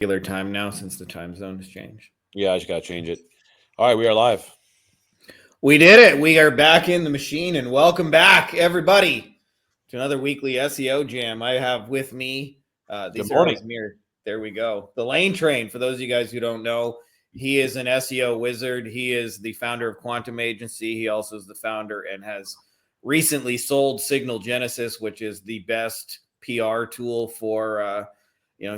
regular time now since the time zone has changed. Yeah, I just got to change it. All right, we are live. We did it. We are back in the machine, and welcome back, everybody, to another weekly SEO jam. I have with me, these are always mirrored. There we go. The Lane Train, for those of you guys who don't know, he is an SEO wizard. He is the founder of Quantum Agency. He also is the founder and has recently sold Signal Genesis, which is the best PR tool for,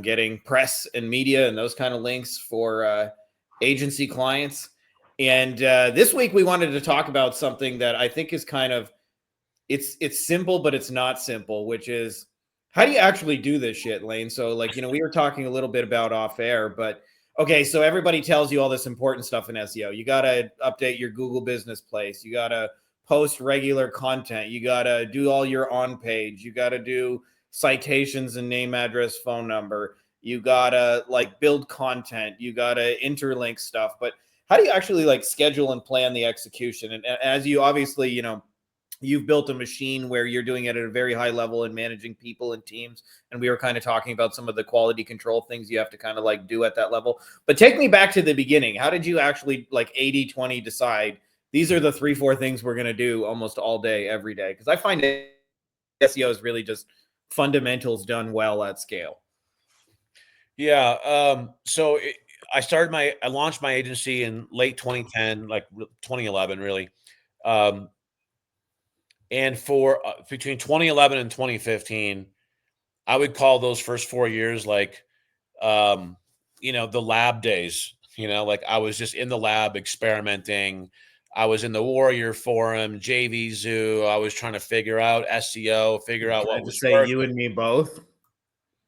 getting press and media and those kind of links for agency clients. And this week we wanted to talk about something that I think is kind of, it's simple, but it's not simple, which is how do you actually do this shit, Lane? So we were talking a little bit about off air, but okay, so everybody tells you all this important stuff in SEO. You got to update your Google business place. You got to post regular content. You got to do all your on page. You got to do citations and name, address, phone number. You got to build content. You got to interlink stuff. But how do you actually schedule and plan the execution? And as you obviously, you've built a machine where you're doing it at a very high level and managing people and teams. And we were kind of talking about some of the quality control things you have to kind of do at that level. But take me back to the beginning. How did you actually 80-20 decide these are the 3-4 things we're going to do almost all day, every day? Because I find SEO is really just fundamentals done well at scale. Yeah. I launched my agency in late 2010, 2011, really. And for between 2011 and 2015, I would call those first 4 years the lab days. I was just in the lab experimenting. I was in the Warrior Forum, JVZoo. I was trying to figure out SEO, figure out what was working. You and me both.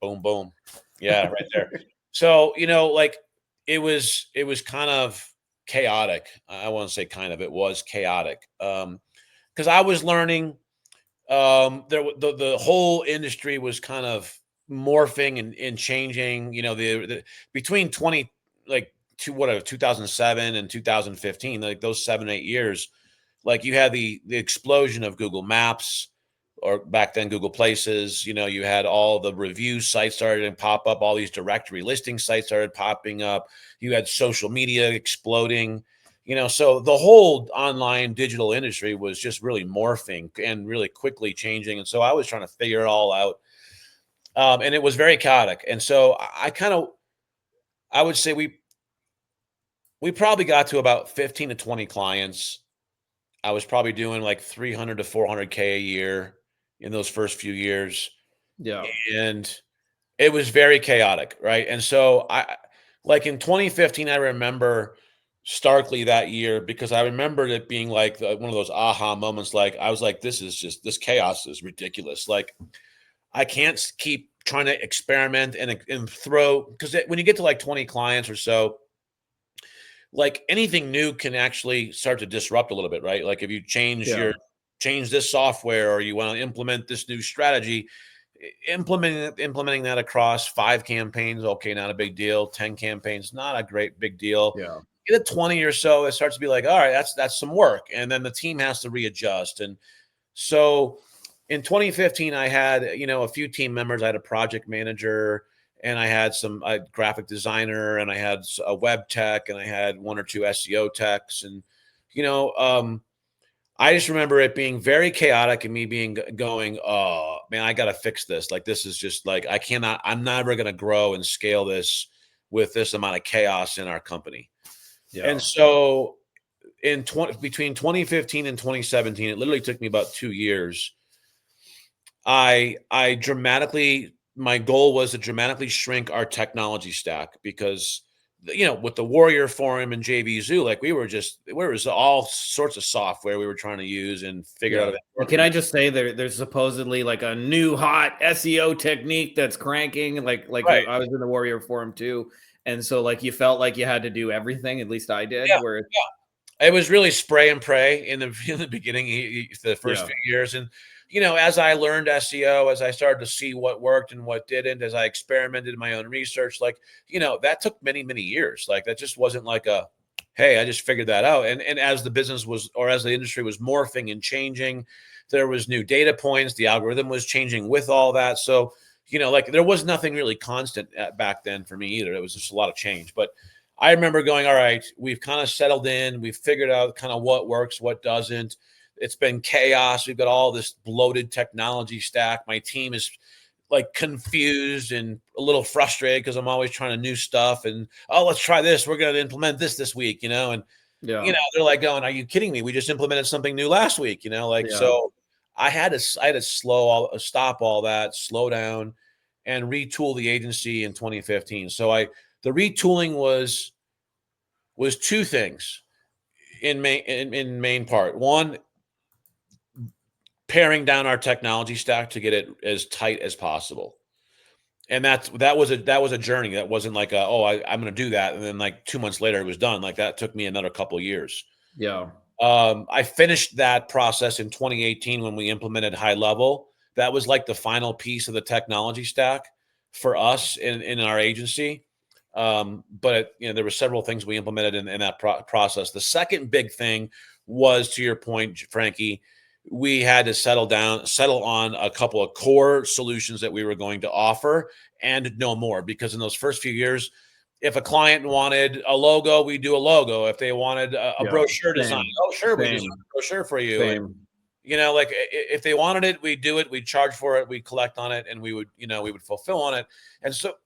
Boom, boom. Yeah, right there. So, it was kind of chaotic. I want to say kind of, it was chaotic. Because I was learning, the whole industry was kind of morphing and changing. Between 2007 and 2015, those 7-8 years, you had the explosion of Google Maps, or back then Google Places. You had all the review sites started to pop up, all these directory listing sites started popping up. You had social media exploding. So the whole online digital industry was just really morphing and really quickly changing. And so I was trying to figure it all out. And it was very chaotic. And so I would say we probably got to about 15 to 20 clients. I was probably doing 300 to 400K a year in those first few years. Yeah. And it was very chaotic. Right. And so in 2015, I remember starkly that year, because I remembered it being one of those aha moments. I was like, this chaos is ridiculous. I can't keep trying to experiment and throw, because when you get to 20 clients or so, anything new can actually start to disrupt a little bit, right? If you change this software, or you want to implement this new strategy, implementing that across 5 campaigns, okay, not a big deal. 10 campaigns, not a great big deal. Yeah. Get a 20 or so, it starts to be all right, that's some work. And then the team has to readjust. And so in 2015, I had, a few team members. I had a project manager, and I had a graphic designer, and I had a web tech, and I had 1 or 2 SEO techs. And, I just remember it being very chaotic, and me going, oh man, I got to fix this. This is just I'm never going to grow and scale this with this amount of chaos in our company. Yeah. And so between 2015 and 2017, it literally took me about 2 years. My goal was to dramatically shrink our technology stack, because, with the Warrior Forum and JVZoo, there was all sorts of software we were trying to use and figure out. Can I just say there's supposedly a new hot SEO technique that's cranking, right. I was in the Warrior Forum too. And so you felt like you had to do everything, at least I did. Yeah. It was really spray and pray in the beginning, the first few years. And, as I learned SEO, as I started to see what worked and what didn't, as I experimented in my own research, that took many, many years. That just wasn't hey, I just figured that out. And as the business was, or as the industry was morphing and changing, there was new data points. The algorithm was changing with all that. So, like there was nothing really constant back then for me either. It was just a lot of change. But I remember going, all right, we've kind of settled in. We've figured out kind of what works, what doesn't. It's been chaos. We've got all this bloated technology stack. My team is like confused and a little frustrated because I'm always trying to new stuff. And, oh, let's try this. We're going to implement this week, and they're like going, are you kidding me? We just implemented something new last week, so I had to stop all that, slow down, and retool the agency in 2015. So the retooling was two things in main part. One, paring down our technology stack to get it as tight as possible. And that was a journey. That wasn't like I'm going to do that, and then like 2 months later it was done. Like that took me another couple of years. Yeah. I finished that process in 2018 when we implemented HighLevel. That was like the final piece of the technology stack for us in our agency. But there were several things we implemented in that process. The second big thing was, to your point, Frankie, we had to settle on a couple of core solutions that we were going to offer and no more, because in those first few years, if a client wanted a logo, we do a logo. If they wanted a brochure design, we design a brochure for you. And, like if they wanted it, we do it. We charge for it. We collect on it, and we would fulfill on it. And so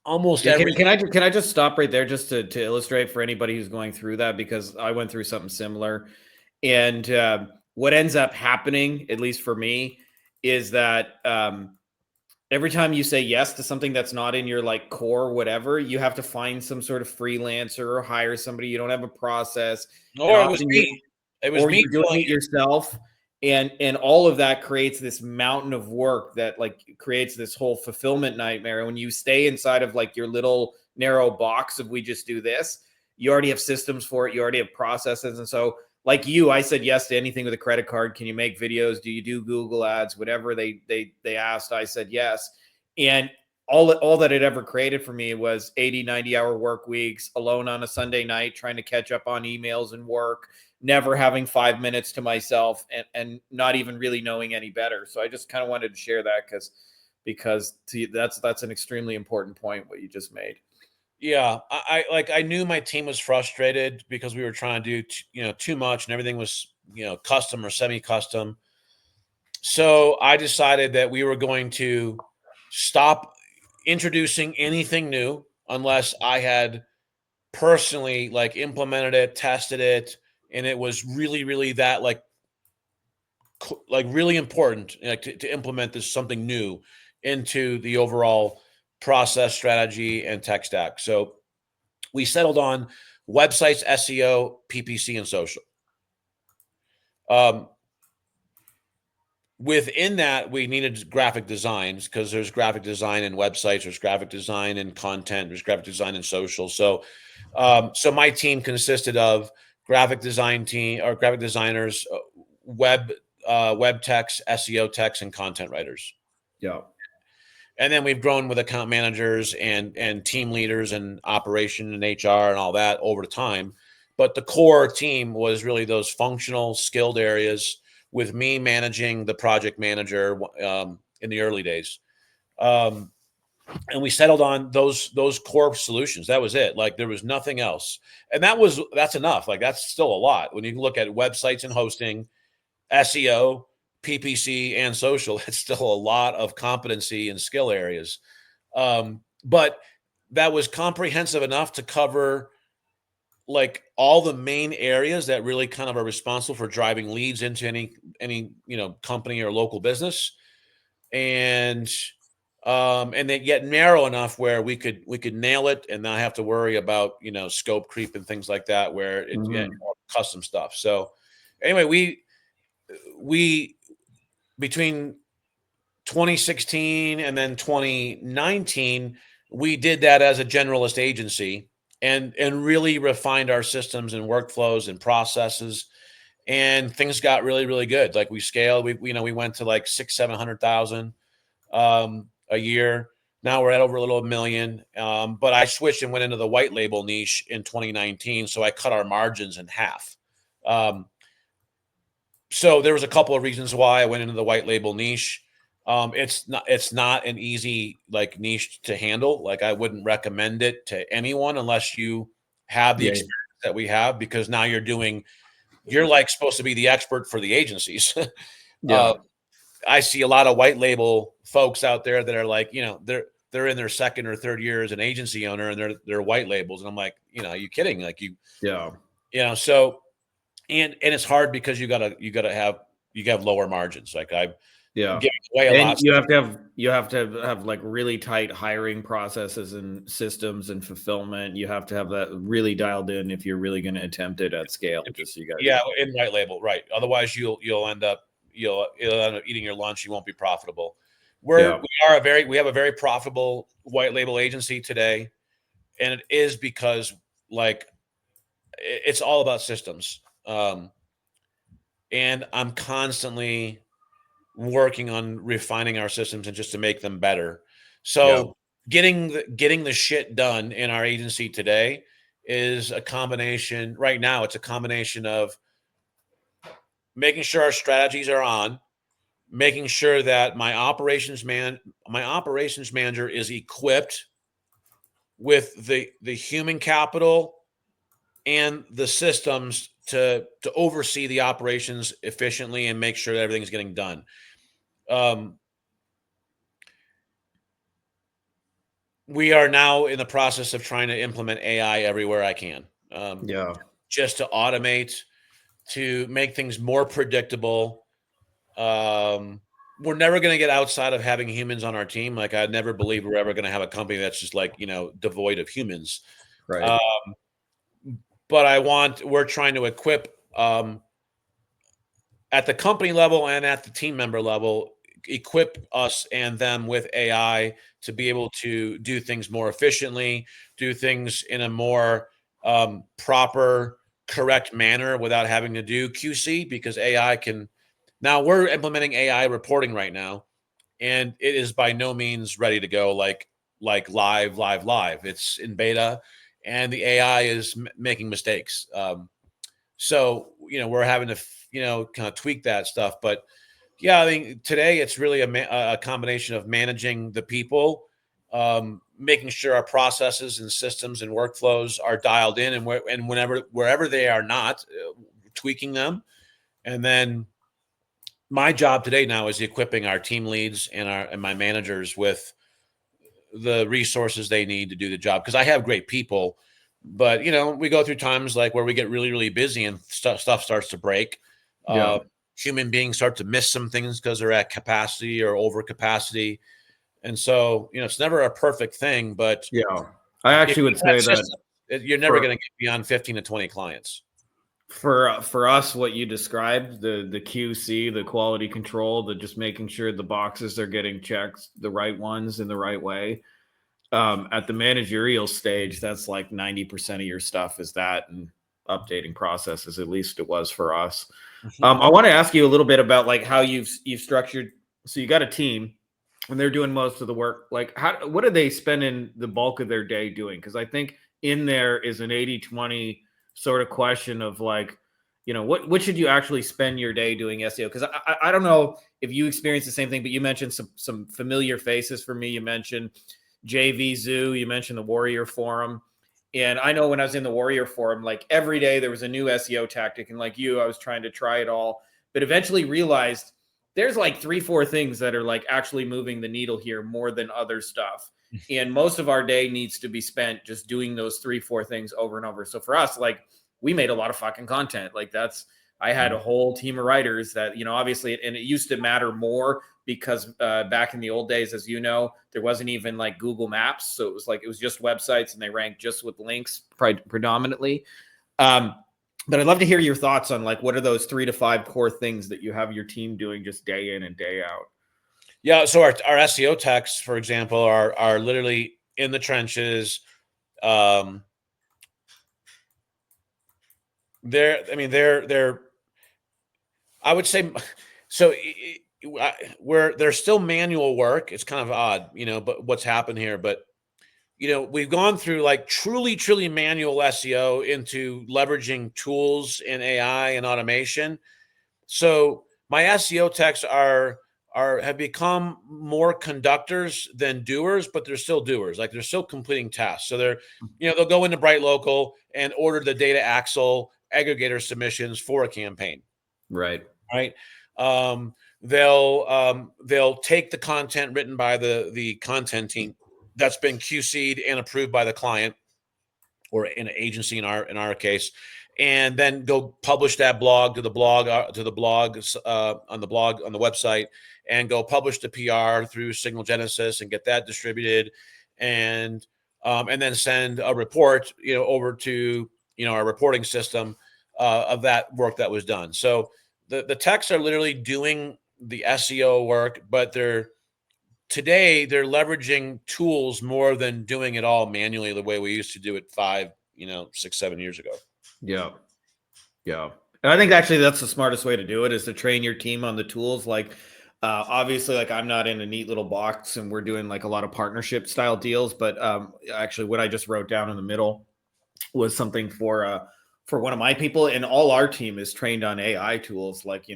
almost every. Can I just stop right there just to illustrate for anybody who's going through that, because I went through something similar. And what ends up happening, at least for me, is that every time you say yes to something that's not in your like core, whatever, you have to find some sort of freelancer or hire somebody. You don't have a process. Or it was me. You're doing it yourself. And all of that creates this mountain of work that like creates this whole fulfillment nightmare. And when you stay inside of like your little narrow box of we just do this, you already have systems for it. You already have processes. And so like I said yes to anything with a credit card. Can you make videos? Do you do Google ads? Whatever they asked, I said yes. And all that it ever created for me was 80, 90-hour work weeks, alone on a Sunday night, trying to catch up on emails and work, never having 5 minutes to myself, and not even really knowing any better. So I just kind of wanted to share that because that's an extremely important point, what you just made. Yeah, I knew my team was frustrated because we were trying to do too much, and everything was custom or semi-custom. So I decided that we were going to stop introducing anything new unless I had personally like implemented it, tested it, and it was really, really that like really important to implement this something new into the overall process, strategy, and tech stack. So we settled on websites, SEO, PPC, and social. Within that, we needed graphic designs because there's graphic design in websites, there's graphic design in content, there's graphic design in social. So my team consisted of graphic design team or graphic designers, web techs, SEO techs, and content writers. Yeah. And then we've grown with account managers and team leaders and operation and HR and all that over time. But the core team was really those functional, skilled areas, with me managing the project manager in the early days. And we settled on those core solutions. That was it. Like there was nothing else. And that's enough. Like that's still a lot. When you look at websites and hosting, SEO, PPC, and social, it's still a lot of competency and skill areas. But that was comprehensive enough to cover like all the main areas that really kind of are responsible for driving leads into any company or local business, and then yet narrow enough where we could nail it and not have to worry about scope creep and things like that, where it's custom stuff. So anyway, we between 2016 and then 2019, we did that as a generalist agency and really refined our systems and workflows and processes, and things got really, really good. Like we scaled, we went to like 700,000 a year. Now we're at over a little million. But I switched and went into the white label niche in 2019. So I cut our margins in half. So there was a couple of reasons why I went into the white label niche. It's not an easy like niche to handle. Like I wouldn't recommend it to anyone unless you have the experience that we have, because now you're like supposed to be the expert for the agencies. I see a lot of white label folks out there that are like, they're in their second or third year as an agency owner, and they're white labels. And I'm like, are you kidding? Like so, and it's hard because you have lower margins. Like I'm giving away a lot. You have to have like really tight hiring processes and systems and fulfillment. You have to have that really dialed in if you're really going to attempt it at scale. Just so you guys in white label, right? Otherwise, you'll end up eating your lunch. You won't be profitable. We have a very profitable white label agency today, and it is because like it's all about systems. And I'm constantly working on refining our systems and just to make them better. So getting the shit done in our agency today is a combination. Right now, it's a combination of making sure our strategies are on, making sure that my operations manager is equipped with the human capital and the systems to oversee the operations efficiently and make sure that everything's getting done. We are now in the process of trying to implement AI everywhere I can. Just to automate, to make things more predictable. We're never going to get outside of having humans on our team. Like I never believe we're ever going to have a company that's just like, devoid of humans. Right. But we're trying to equip at the company level and at the team member level, equip us and them with AI to be able to do things more efficiently, do things in a more proper, correct manner without having to do QC, because AI can. Now we're implementing AI reporting right now, and it is by no means ready to go like live. It's in beta, and the AI is making mistakes. So we're having to kind of tweak that stuff. But yeah, I mean today it's really a combination of managing the people, making sure our processes and systems and workflows are dialed in, and wherever they are not, tweaking them. And then my job today now is equipping our team leads and my managers with the resources they need to do the job. Because I have great people, but we go through times like where we get really, really busy and stuff starts to break. Human beings start to miss some things because they're at capacity or over capacity. And so, it's never a perfect thing, but I actually would say that you're never going to get beyond 15 to 20 clients. For us, what you described, the QC, the quality control, the just making sure the boxes are getting checked, the right ones in the right way. At the managerial stage, that's like 90% of your stuff is that, and updating processes. At least it was for us. I want to ask you a little bit about like how you've structured. So you got a team, and they're doing most of the work. Like what are they spending the bulk of their day doing? Because I think in there is an 80-20 sort of question of like, what should you actually spend your day doing SEO? Because I don't know if you experience the same thing, but you mentioned some familiar faces for me. You mentioned JVZoo, you mentioned the Warrior Forum. And I know when I was in the Warrior Forum, like every day there was a new SEO tactic. And like you, I was trying to try it all, but eventually realized there's like 3-4 things that are like actually moving the needle here more than other stuff. And most of our day needs to be spent just doing those 3-4 things over and over. So for us, like we made a lot of fucking content. Like I had a whole team of writers that, obviously, and it used to matter more because back in the old days, as you know, there wasn't even like Google Maps. So it was just websites and they ranked just with links predominantly. But I'd love to hear your thoughts on like, what are those 3 to 5 core things that you have your team doing just day in and day out? Yeah. So our SEO techs, for example, are literally in the trenches. They're I would say, so there's still manual work. It's kind of odd, but what's happened here, but we've gone through like truly manual SEO into leveraging tools and AI and automation. So my SEO techs are have become more conductors than doers, but they're still doers. Like they're still completing tasks. So they'll go into Bright Local and order the data axle aggregator submissions for a campaign. Right. Right. They'll take the content written by the content team that's been QC'd and approved by the client or an agency in our case, and then go publish that blog on the website, and go publish the PR through Signal Genesis and get that distributed, and then send a report over to our reporting system of that work that was done. So the techs are literally doing the SEO work, but today they're leveraging tools more than doing it all manually the way we used to do it 6, 7 years ago. Yeah. Yeah. And I think actually that's the smartest way to do it, is to train your team on the tools. Like, obviously, like I'm not in a neat little box and we're doing like a lot of partnership style deals, but actually what I just wrote down in the middle was something for one of my people, and all our team is trained on AI tools. Like,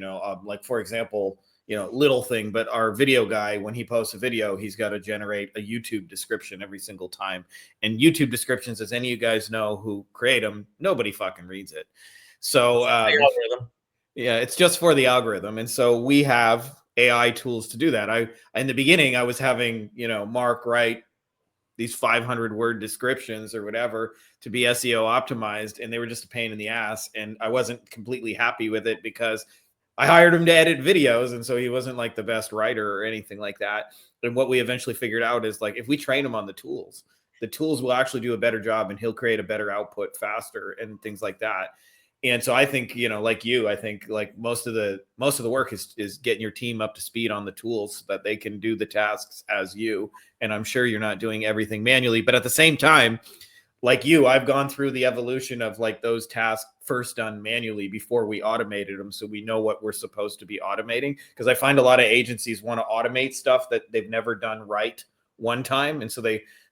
like for example, little thing, but our video guy, when he posts a video, he's got to generate a YouTube description every single time. And YouTube descriptions, as any of you guys know who create them, nobody fucking reads it. So yeah, it's just for the algorithm. And so we have AI tools to do that. In the beginning, I was having, Mark write these 500 word descriptions or whatever to be SEO optimized, and they were just a pain in the ass. And I wasn't completely happy with it because I hired him to edit videos, and so he wasn't like the best writer or anything like that. And what we eventually figured out is, like, if we train him on the tools will actually do a better job, and he'll create a better output faster and things like that. And so I think, like I think like most of the work is getting your team up to speed on the tools so that they can do the tasks as you. And I'm sure you're not doing everything manually, but at the same time, like I've gone through the evolution of like those tasks first done manually before we automated them, so we know what we're supposed to be automating. Because I find a lot of agencies want to automate stuff that they've never done right one time. And so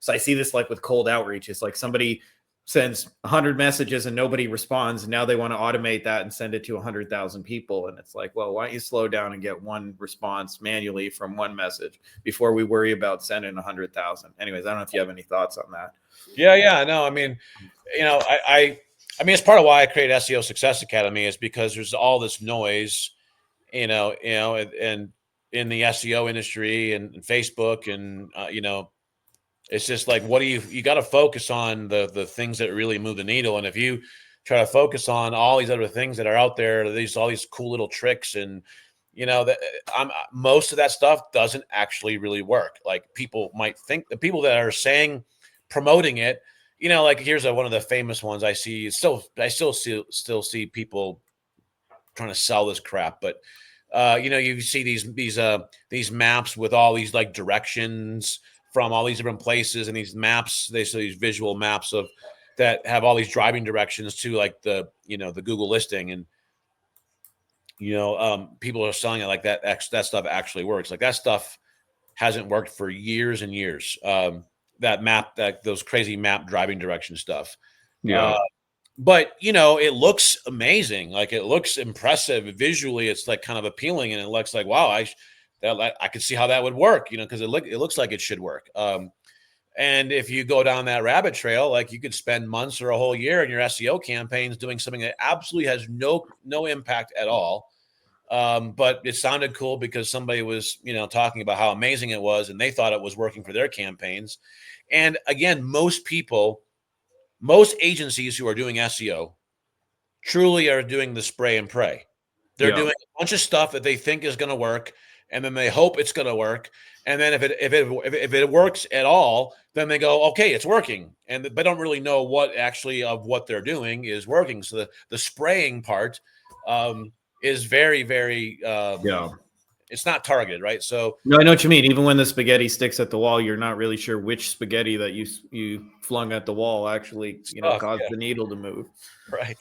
I see this like with cold outreach. It's like somebody sends 100 messages and nobody responds, and now they want to automate that and send it to 100,000 people. And it's like, well, why don't you slow down and get one response manually from one message before we worry about sending 100,000? Anyways, I don't know if you have any thoughts on that. Yeah. No, I mean, I mean, it's part of why I created SEO Success Academy, is because there's all this noise, and in the SEO industry and Facebook, and it's just like, what do you got to focus on the things that really move the needle. And if you try to focus on all these other things that are out there, all these cool little tricks, and most of that stuff doesn't actually really work. Like, people might think, the people that are promoting it, like here's one of the famous ones I see. I still see people trying to sell this crap, but you see these maps with all these like directions from all these different places, and these maps, they say these visual maps that have all these driving directions to like the Google listing, and people are selling it like that. That stuff actually works. Like, that stuff hasn't worked for years and years. Those crazy map driving direction stuff. Yeah. But it looks amazing. Like, it looks impressive visually. It's like kind of appealing, and it looks like, wow, I could see how that would work, because it looks like it should work. And if you go down that rabbit trail, like, you could spend months or a whole year in your SEO campaigns doing something that absolutely has no impact at all. But it sounded cool because somebody was, talking about how amazing it was, and they thought it was working for their campaigns. And again, most agencies who are doing SEO truly are doing the spray and pray. They're doing a bunch of stuff that they think is going to work, and then they hope it's going to work. And then if it works at all, then they go, okay, it's working. And they don't really know what actually of what they're doing is working. So the spraying part is very, very it's not targeted, right? So no, I know what you mean. Even when the spaghetti sticks at the wall, you're not really sure which spaghetti that you flung at the wall actually, caused the needle to move. Right.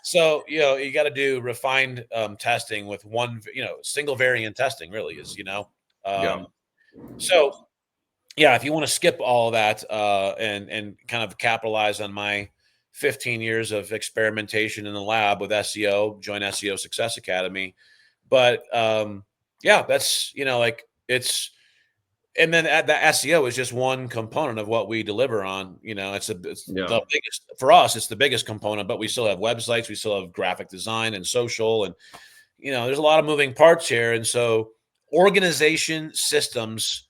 So, you got to do refined testing with one, single variant testing really is, So yeah, if you want to skip all of that and kind of capitalize on my 15 years of experimentation in the lab with SEO, join SEO Success Academy. But Yeah, that's, like and then the SEO is just one component of what we deliver on. It's the biggest for us. It's the biggest component, but we still have websites, we still have graphic design and social, and there's a lot of moving parts here. And so organization systems,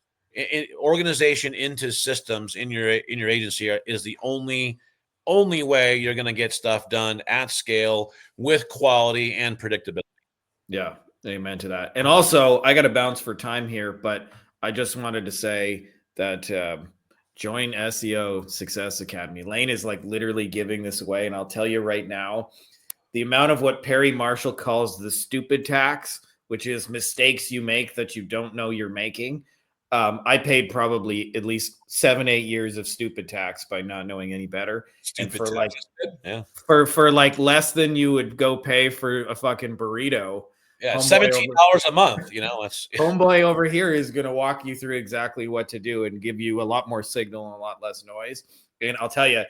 organization into systems in your agency is the only way you're going to get stuff done at scale with quality and predictability. Yeah, amen to that. And also, I got to bounce for time here, but I just wanted to say that join SEO Success Academy. Lane is like literally giving this away, and I'll tell you right now, the amount of what Perry Marshall calls the stupid tax, which is mistakes you make that you don't know you're making. I paid probably at least 7-8 years of stupid tax by not knowing any better. Stupid and for tax like, yeah, for like less than you would go pay for a fucking burrito. Yeah, Homeboy $17 a month. It's homeboy over here is going to walk you through exactly what to do and give you a lot more signal and a lot less noise. And I'll tell you,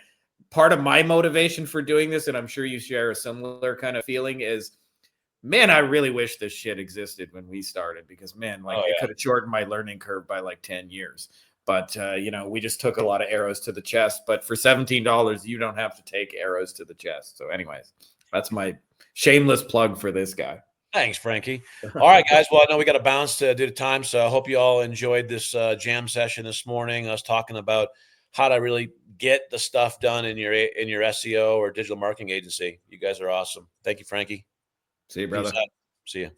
part of my motivation for doing this, and I'm sure you share a similar kind of feeling, is, man, I really wish this shit existed when we started, because man, it could have shortened my learning curve by like 10 years. But we just took a lot of arrows to the chest. But for $17, you don't have to take arrows to the chest. So anyways, that's my shameless plug for this guy. Thanks, Frankie. All right, guys. Well, I know we got to bounce due to time, so I hope you all enjoyed this jam session this morning. I was talking about how to really get the stuff done in your SEO or digital marketing agency. You guys are awesome. Thank you, Frankie. See you, brother. See you.